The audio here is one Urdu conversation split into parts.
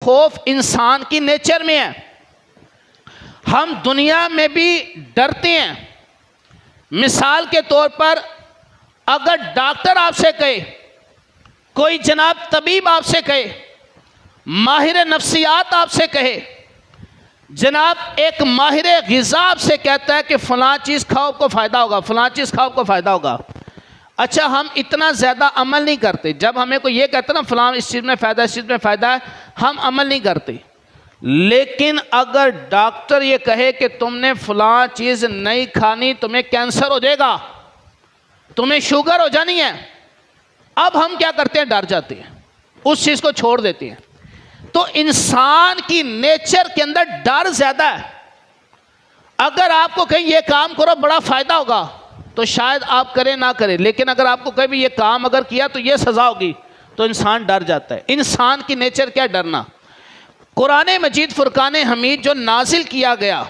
خوف انسان کی نیچر میں ہے. ہم دنیا میں بھی ڈرتے ہیں. مثال کے طور پر اگر ڈاکٹر آپ سے کہے، کوئی جناب طبیب آپ سے کہے، ماہر نفسیات آپ سے کہے، جناب ایک ماہر غذا آپ سے کہتا ہے کہ فلاں چیز کھاؤ آپ کو فائدہ ہوگا، فلاں چیز کھاؤ آپ کو فائدہ ہوگا. اچھا ہم اتنا زیادہ عمل نہیں کرتے. جب ہمیں کوئی یہ کہتا ہے نا فلاں اس چیز میں فائدہ ہے، اس چیز میں فائدہ ہے، ہم عمل نہیں کرتے. لیکن اگر ڈاکٹر یہ کہے کہ تم نے فلاں چیز نہیں کھانی، تمہیں کینسر ہو جائے گا، تمہیں شوگر ہو جانی ہے، اب ہم کیا کرتے ہیں؟ ڈر جاتے ہیں، اس چیز کو چھوڑ دیتے ہیں. تو انسان کی نیچر کے اندر ڈر زیادہ ہے. اگر آپ کو کہیں یہ کام کرو بڑا فائدہ ہوگا تو شاید آپ کریں نہ کریں، لیکن اگر آپ کو کہیں بھی یہ کام اگر کیا تو یہ سزا ہوگی تو انسان ڈر جاتا ہے. انسان کی نیچر کیا؟ ڈرنا. قرآن مجید فرقان حمید جو نازل کیا گیا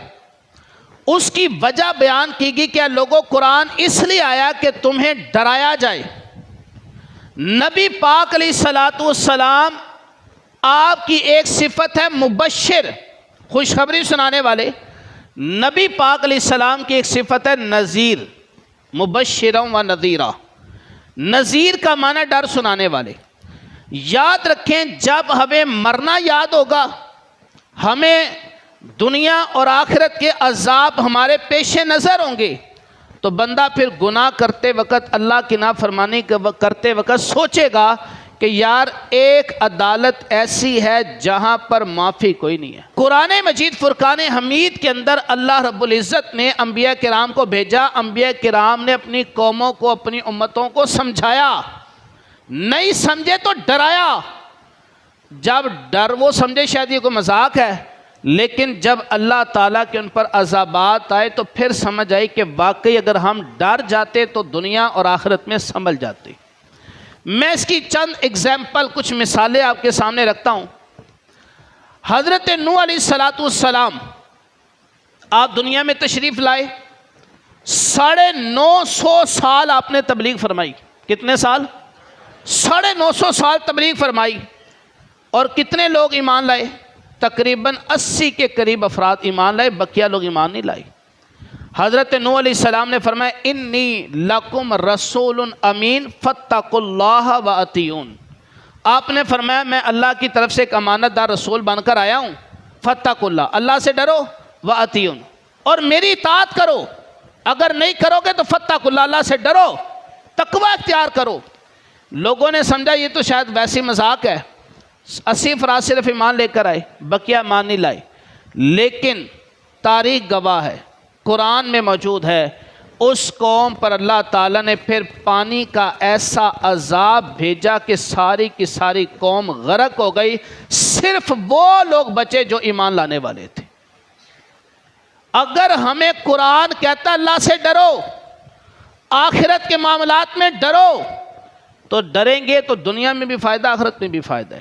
اس کی وجہ بیان کی گئی کہ لوگوں قرآن اس لیے آیا کہ تمہیں ڈرایا جائے. نبی پاک علیہ الصلوۃ والسلام آپ کی ایک صفت ہے مبشر، خوشخبری سنانے والے. نبی پاک علیہ السلام کی ایک صفت ہے نذیر، مبشرا و نذیرا. نذیر کا معنی ڈر سنانے والے. یاد رکھیں جب ہمیں مرنا یاد ہوگا، ہمیں دنیا اور آخرت کے عذاب ہمارے پیش نظر ہوں گے، تو بندہ پھر گناہ کرتے وقت، اللہ کی نافرمانی کرتے وقت سوچے گا کہ یار ایک عدالت ایسی ہے جہاں پر معافی کوئی نہیں ہے. قرآن مجید فرقان حمید کے اندر اللہ رب العزت نے انبیاء کرام کو بھیجا. انبیاء کرام نے اپنی قوموں کو، اپنی امتوں کو سمجھایا، نہیں سمجھے تو ڈرایا. جب ڈر وہ سمجھے شاید یہ کوئی مذاق ہے، لیکن جب اللہ تعالیٰ کے ان پر عذابات آئے تو پھر سمجھ آئی کہ واقعی اگر ہم ڈر جاتے تو دنیا اور آخرت میں سنبھل جاتے. میں اس کی چند اگزامپل، کچھ مثالیں آپ کے سامنے رکھتا ہوں. حضرت نوح علیہ الصلوۃ والسلام آپ دنیا میں تشریف لائے، 950 سال آپ نے تبلیغ فرمائی. کتنے سال؟ 950 سال تبلیغ فرمائی. اور کتنے لوگ ایمان لائے؟ تقریباً 80 کے قریب افراد ایمان لائے، بقیہ لوگ ایمان نہیں لائے. حضرت نوح علیہ السلام نے فرمایا انی لکم رسول امین فاتقوا اللہ واطیعون. آپ نے فرمایا میں اللہ کی طرف سے ایک امانت دار رسول بن کر آیا ہوں. فاتقوا اللہ، اللہ سے ڈرو، واطیعون، اور میری اطاعت کرو. اگر نہیں کرو گے تو فاتقوا اللہ، اللہ سے ڈرو، تقوی اختیار کرو. لوگوں نے سمجھا یہ تو شاید ویسی مذاق ہے. 80 افراد صرف ایمان لے کر آئے، بقیہ ایمان نہیں لائے. لیکن تاریخ گواہ ہے، قرآن میں موجود ہے، اس قوم پر اللہ تعالیٰ نے پھر پانی کا ایسا عذاب بھیجا کہ ساری کی ساری قوم غرق ہو گئی. صرف وہ لوگ بچے جو ایمان لانے والے تھے. اگر ہمیں قرآن کہتا اللہ سے ڈرو، آخرت کے معاملات میں ڈرو، تو ڈریں گے تو دنیا میں بھی فائدہ، آخرت میں بھی فائدہ ہے.